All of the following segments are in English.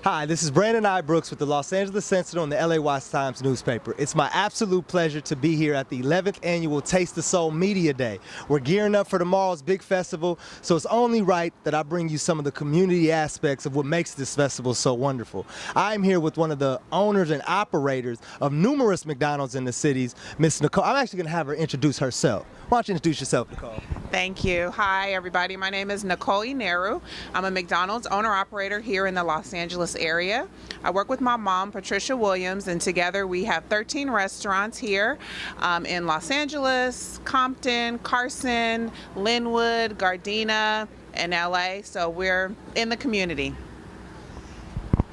Hi, this is Brandon I. Brooks with the Los Angeles Sentinel and the LA Watch Times newspaper. It's my absolute pleasure to be here at the 11th annual Taste the Soul Media Day. We're gearing up for tomorrow's big festival, so it's only right that I bring you some of the community aspects of what makes this festival so wonderful. I'm here with one of the owners and operators of numerous McDonald's in the cities, Miss Nicole. I'm actually going to have her introduce herself. Why don't you introduce yourself, Nicole? Thank you. Hi, everybody. My name is Nicole Enearu. I'm a McDonald's owner-operator here in the Los Angeles area. I work with my mom, Patricia Williams, and together we have 13 restaurants here in Los Angeles, Compton, Carson, Linwood, Gardena, and LA. So we're in the community.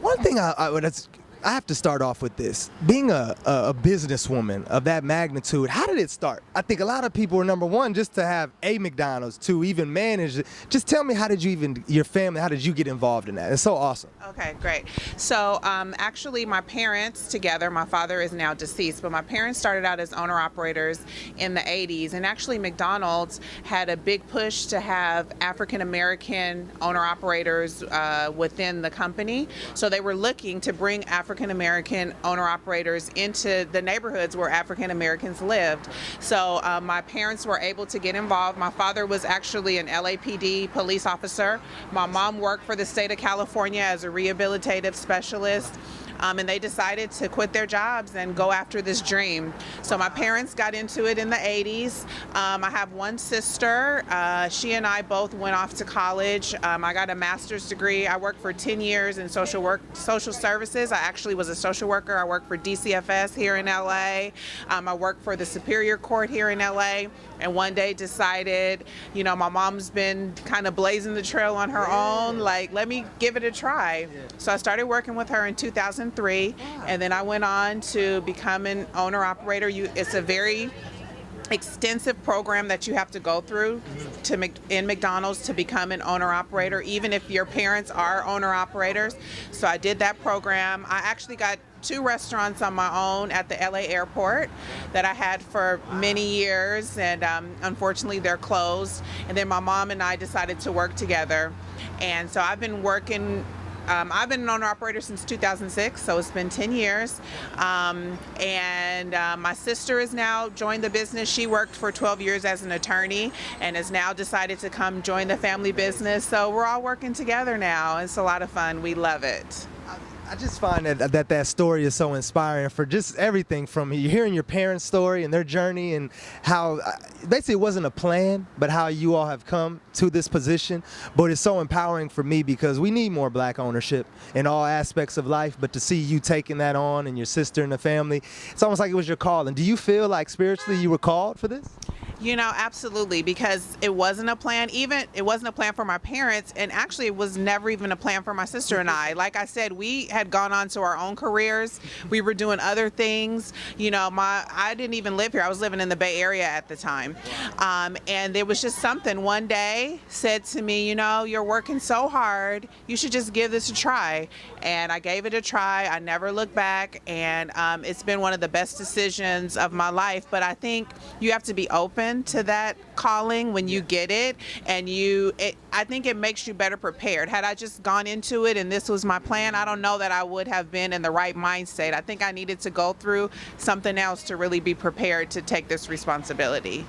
One thing I have to start off with this. Being a businesswoman of that magnitude, how did it start? I think a lot of people are, number one, just to have a McDonald's, to even manage it. Just tell me, how did you your family, how did you get involved in that? It's so awesome. Okay, great. So actually my parents together, my father is now deceased, but my parents started out as owner-operators in the 80s. And actually McDonald's had a big push to have African-American owner-operators within the company. So they were looking to bring African-American owner-operators into the neighborhoods where African-Americans lived. So my parents were able to get involved. My father was actually an LAPD police officer. My mom worked for the state of California as a rehabilitative specialist. And they decided to quit their jobs and go after this dream. So my parents got into it in the 80s. I have one sister. She and I both went off to college. I got a master's degree. I worked for 10 years in social services. I actually was a social worker. I worked for DCFS here in LA. I worked for the Superior Court here in LA. And one day decided, you know, my mom's been kind of blazing the trail on her own, like, let me give it a try. So I started working with her in 2003, and then I went on to become an owner-operator. It's a very extensive program that you have to go through in McDonald's to become an owner-operator, even if your parents are owner-operators. So I did that program. I actually got 2 restaurants on my own at the LA airport that I had for many years, and unfortunately they're closed. And then my mom and I decided to work together. And so I've been working I've been an owner-operator since 2006, so it's been 10 years. And my sister has now joined the business. She worked for 12 years as an attorney and has now decided to come join the family business. So we're all working together now. It's a lot of fun. We love it. I just find that story is so inspiring for just everything from hearing your parents' story and their journey, and how basically it wasn't a plan, but how you all have come to this position. But it's so empowering for me because we need more black ownership in all aspects of life. But to see you taking that on, and your sister and the family, it's almost like it was your call. And do you feel like spiritually you were called for this? You know, absolutely, because it wasn't a plan. It wasn't a plan for my parents, and actually it was never even a plan for my sister and I. Like I said, we had gone on to our own careers. We were doing other things. You know, I didn't even live here. I was living in the Bay Area at the time. And there was just something one day said to me, you know, you're working so hard, you should just give this a try. And I gave it a try. I never looked back, and it's been one of the best decisions of my life. But I think you have to be open to that calling when you get it, and I think it makes you better prepared. Had I just gone into it and this was my plan, I don't know that I would have been in the right mindset. I think I needed to go through something else to really be prepared to take this responsibility.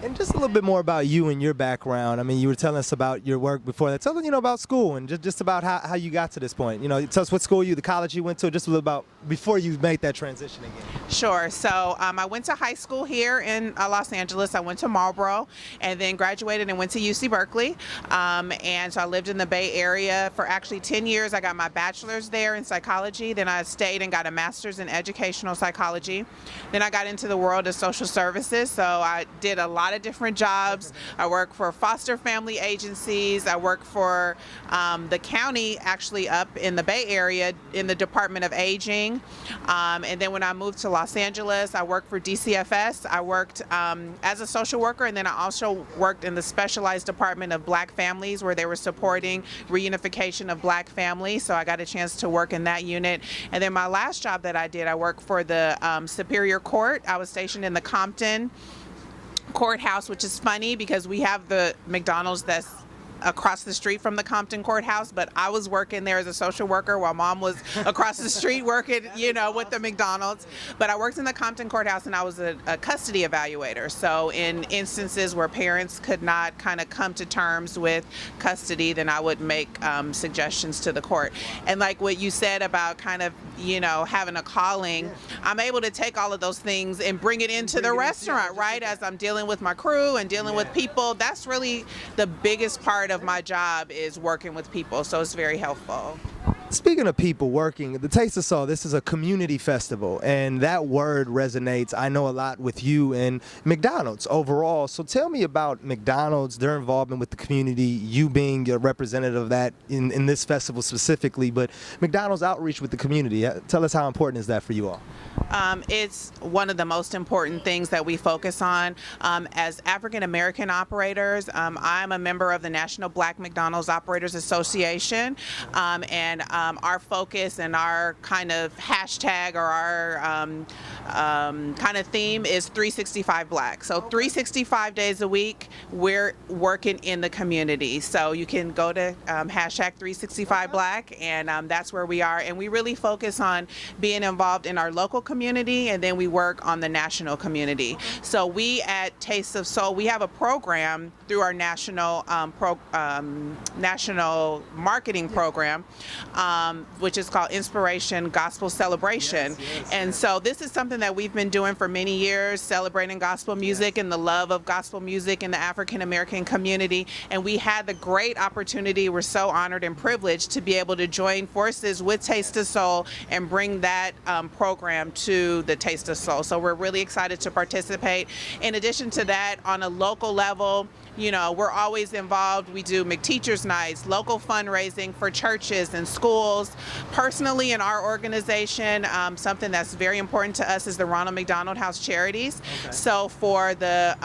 And just a little bit more about you and your background. I mean, you were telling us about your work before that. Tell us, about school and just about how you got to this point. Tell us what school the college you went to, just a little about before you made that transition again. Sure. So I went to high school here in Los Angeles. I went to Marlboro and then graduated and went to UC Berkeley. And so I lived in the Bay Area for actually 10 years. I got my bachelor's there in psychology. Then I stayed and got a master's in educational psychology. Then I got into the world of social services. So I did a lot of different jobs. I worked for foster family agencies. I worked for the county, actually up in the Bay Area in the Department of Aging. And then when I moved to Los Angeles, I worked for DCFS. I worked as a social worker, and then I also worked in the specialized department of black families, where they were supporting reunification of black families. So I got a chance to work in that unit. And then my last job that I did, I worked for the Superior Court. I was stationed in the Compton courthouse, which is funny because we have the McDonald's that's across the street from the Compton Courthouse, but I was working there as a social worker while Mom was across the street working, with the McDonald's. But I worked in the Compton Courthouse, and I was a custody evaluator. So in instances where parents could not kind of come to terms with custody, then I would make suggestions to the court. And like what you said about kind of, having a calling, I'm able to take all of those things and bring it into the restaurant, right? As I'm dealing with my crew and dealing with people, that's really the biggest part of my job, is working with people. So it's very helpful. Speaking of people working, the Taste of Soul, this is a community festival, and that word resonates, I know, a lot with you and McDonald's overall. So tell me about McDonald's, their involvement with the community, you being a representative of that in this festival specifically, but McDonald's outreach with the community. Tell us how important is that for you all? It's one of the most important things that we focus on. As African American operators, I'm a member of the National Black McDonald's Operators Association, and our focus and our kind of hashtag, or our kind of theme, is 365 Black. So 365 days a week, we're working in the community. So you can go to hashtag 365 Black, and that's where we are. And we really focus on being involved in our local community, and then we work on the national community. So we at Taste of Soul, we have a program through our national national marketing program, which is called Inspiration Gospel Celebration. And so this is something that we've been doing for many years, celebrating gospel music and the love of gospel music in the African American community. And we had the great opportunity, we're so honored and privileged to be able to join forces with Taste of Soul and bring that program to the Taste of Soul. So we're really excited to participate. In addition to that, on a local level, we're always involved. We do McTeachers Nights, local fundraising for churches and schools. Personally, in our organization, something that's very important to us is the Ronald McDonald House Charities. Okay. So for the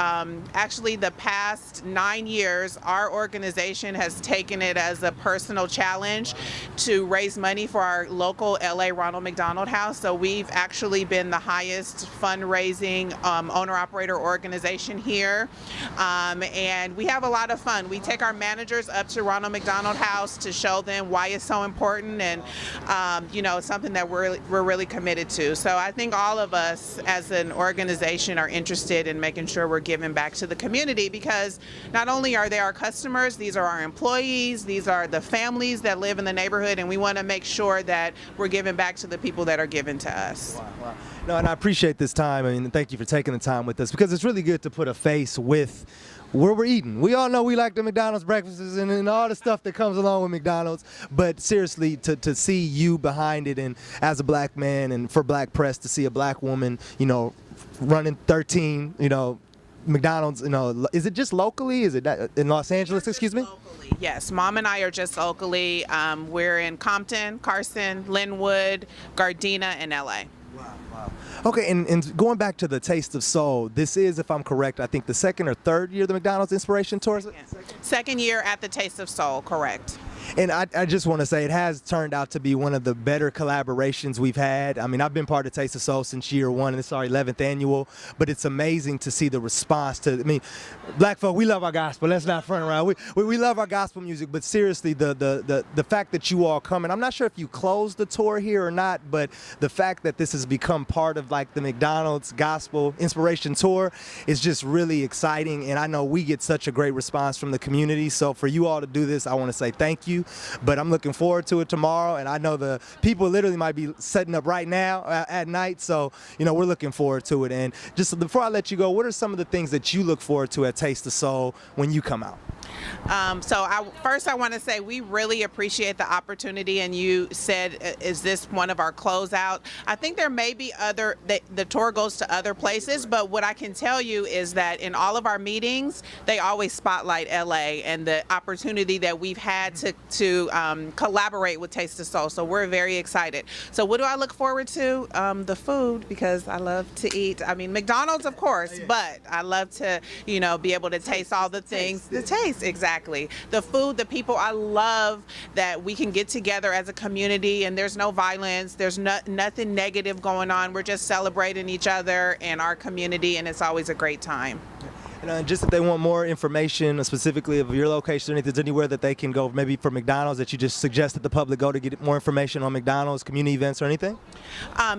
actually the past 9 years, our organization has taken it as a personal challenge to raise money for our local LA Ronald McDonald House. So we've actually been the highest fundraising owner-operator organization here. And we have a lot of fun. We take our managers up to Ronald McDonald House to show them why it's so important, and it's something that we're really committed to. So I think all of us as an organization are interested in making sure we're giving back to the community, because not only are they our customers, these are our employees, these are the families that live in the neighborhood, and we want to make sure that we're giving back to the people that are giving to us. Wow. No, and I appreciate this time. Thank you for taking the time with us, because it's really good to put a face with where we're eating. We all know we like the McDonald's breakfasts and all the stuff that comes along with McDonald's, but seriously, to see you behind it, and as a black man, and for black press to see a black woman, running 13, McDonald's, is it just locally? Is it in Los Angeles, excuse me? Locally, yes. Mom and I are just locally. We're in Compton, Carson, Linwood, Gardena, and LA. Wow. Okay, and going back to the Taste of Soul, this is, if I'm correct, I think the second or third year the McDonald's Inspiration Tour? Second year at the Taste of Soul, correct. And I just want to say it has turned out to be one of the better collaborations we've had. I've been part of Taste of Soul since year one, and it's our 11th annual, but it's amazing to see the response to, black folk, we love our gospel. Let's not front around. We love our gospel music, but seriously, the fact that you all come, and I'm not sure if you closed the tour here or not, but the fact that this has become part of like the McDonald's Gospel Inspiration Tour is just really exciting, and I know we get such a great response from the community. So for you all to do this, I want to say thank you. But I'm looking forward to it tomorrow, and I know the people literally might be setting up right now at night, so we're looking forward to it. And just before I let you go, what are some of the things that you look forward to at Taste of Soul when you come out? First I want to say we really appreciate the opportunity, and you said, is this one of our closeout? I think there may be the tour goes to other places, but what I can tell you is that in all of our meetings, they always spotlight LA and the opportunity that we've had to collaborate with Taste of Soul. So we're very excited. So what do I look forward to? The food, because I love to eat. McDonald's, of course, but I love to, be able to taste all the things. The taste, exactly. The food, the people. I love that we can get together as a community, and there's no violence. There's nothing negative going on. We're just celebrating each other and our community, and it's always a great time. And just if they want more information, specifically of your location, if there's anywhere that they can go, maybe for McDonald's, that you just suggest that the public go to get more information on McDonald's, community events, or anything?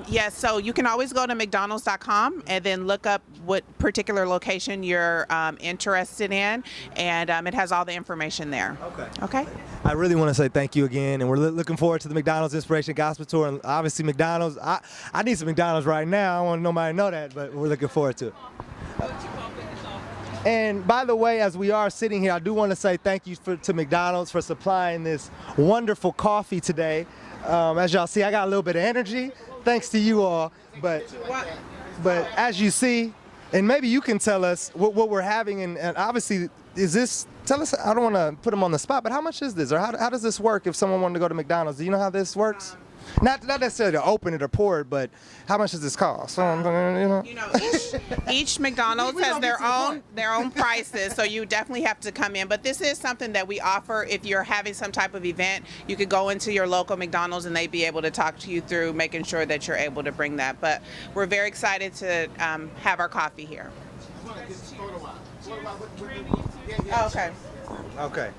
Yes, so you can always go to McDonald's.com and then look up what particular location you're interested in, and it has all the information there. Okay. I really want to say thank you again, and we're looking forward to the McDonald's Inspiration Gospel Tour, and obviously McDonald's. I need some McDonald's right now. I don't want nobody to know that, but we're looking forward to it. And by the way, as we are sitting here, I do want to say thank you to McDonald's for supplying this wonderful coffee today. As y'all see, I got a little bit of energy, thanks to you all. But as you see, and maybe you can tell us what we're having, and obviously, tell us, I don't want to put them on the spot, but how much is this, or how does this work if someone wanted to go to McDonald's? Do you know how this works? Not necessarily to open it or pour it, but how much does this cost? Each McDonald's has their own prices, so you definitely have to come in. But this is something that we offer if you're having some type of event. You could go into your local McDonald's and they'd be able to talk to you through making sure that you're able to bring that. But we're very excited to have our coffee here. Okay. Okay.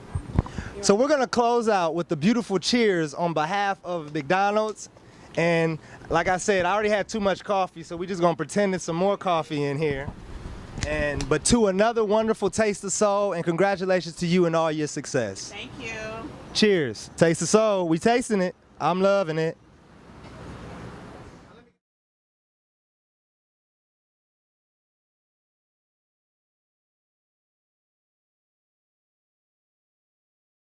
So we're going to close out with the beautiful cheers on behalf of McDonald's. And like I said, I already had too much coffee, so we're just going to pretend there's some more coffee in here. But to another wonderful Taste of Soul, and congratulations to you and all your success. Thank you. Cheers. Taste of Soul. We tasting it. I'm loving it.